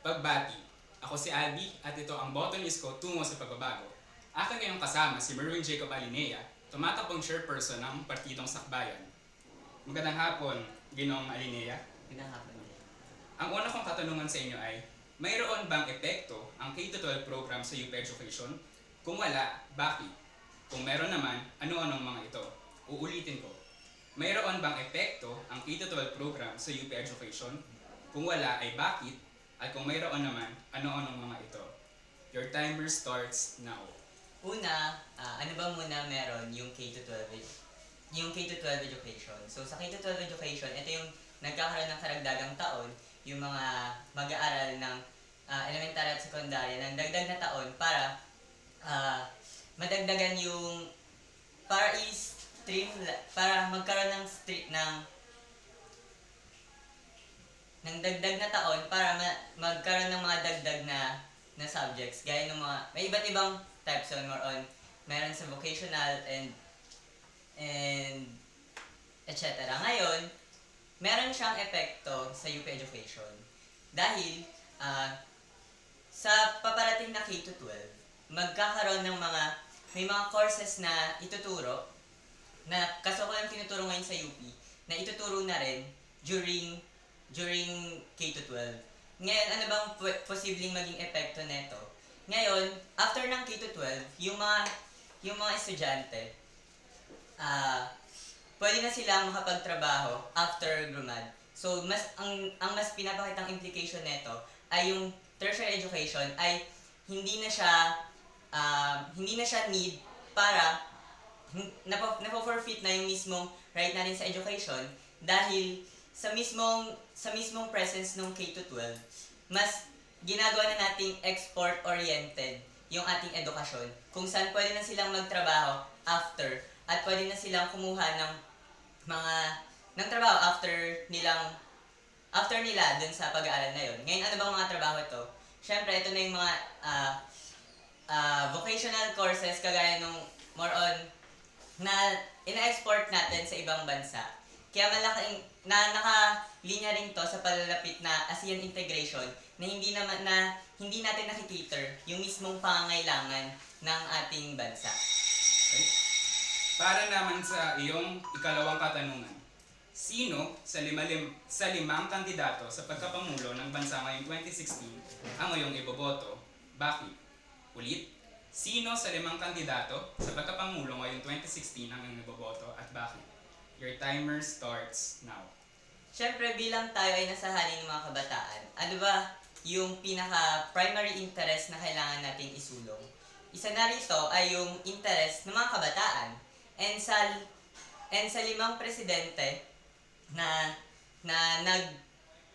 Pagbati. Ako si Albi at ito ang botanist ko tungo sa pagbabago. Akin ngayong kasama si Merwin Jacob Alinea, tumatakbong chairperson ng Partidong Sakbayan. Magandang hapon, Ginoong Alinea. Pinahapon din. Ang una kong katanungan sa inyo ay, mayroon bang epekto ang K-12 program sa UP Education? Kung wala, bakit? Kung meron naman, ano-anong mga ito? Uulitin ko. Mayroon bang epekto ang K-12 program sa UP Education? Kung wala ay bakit? At kung mayroon naman, ano-anong mga ito? Your timer starts now. Una, ano ba muna meron yung K-12? Yung K-12 education. So sa K-12 education, ito yung nagkakaroon ng karagdagang taon, yung mga mag-aaral ng elementary at secondary ng dagdag na taon para madagdagan yung para magkaroon ng dagdag na taon para magkaroon ng mga dagdag na subjects gaya ng mga may iba't ibang types on more on meron sa vocational and etc. Ngayon, meron siyang epekto sa UP Education dahil sa paparating na K-12 magkakaroon ng may mga courses na ituturo na kasalukuyan tinuturo ngayon sa UP na ituturo na rin during K-12. Ngayon, ano bang posibleng maging epekto nito? Ngayon, after ng K-12, yung mga estudyante, pwede na silang makapagtrabaho after grumad. So, ang mas pinapakitang implication nito ay yung tertiary education ay hindi na siya need para napo-forfeit na yung mismong right natin sa education dahil sa mismong presence ng K-12, mas ginagawa na nating export-oriented yung ating edukasyon kung saan pwede na silang magtrabaho after at pwede na silang kumuha ng trabaho after nila dun sa pag-aaral na yun. Ngayon, ano bang mga trabaho ito? Syempre, ito na yung mga vocational courses kagaya nung more on na ina-export natin sa ibang bansa. Kaya malaking nakalinya rin to sa palalapit na ASEAN integration na hindi natin nakikiter yung mismong pangangailangan ng ating bansa. Okay? Para naman sa iyong ikalawang katanungan, sino sa limang kandidato sa pagkapangulo ng bansa ngayong 2016 ang iyong iboboto? Bakit? Ulit, sino sa limang kandidato sa pagkapangulo ngayong 2016 ang iyong iboboto at bakit? Your timer starts now. Siyempre, bilang tayo ay nasahalin ng mga kabataan, ano ba yung pinaka-primary interest na kailangan nating isulong? Isa na rito ay yung interest ng mga kabataan. And sa limang presidente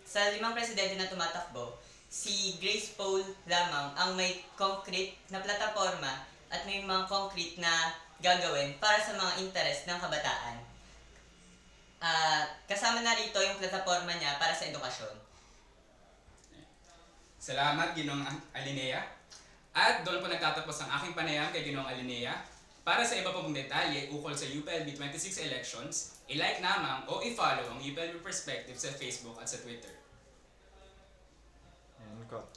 sa limang presidente na tumatakbo, si Grace Poe lamang ang may concrete na plataforma at may mga concrete na gagawin para sa mga interest ng kabataan. Kasama na rito yung plataforma niya para sa edukasyon. Salamat, Ginoong Alinea. At doon po nagtatapos ang aking panayam kay Ginoong Alinea. Para sa iba pa pong detalye ukol sa UPLB 26 elections, i-like naman o i-follow ang UPLB Perspective sa Facebook at sa Twitter. And cut.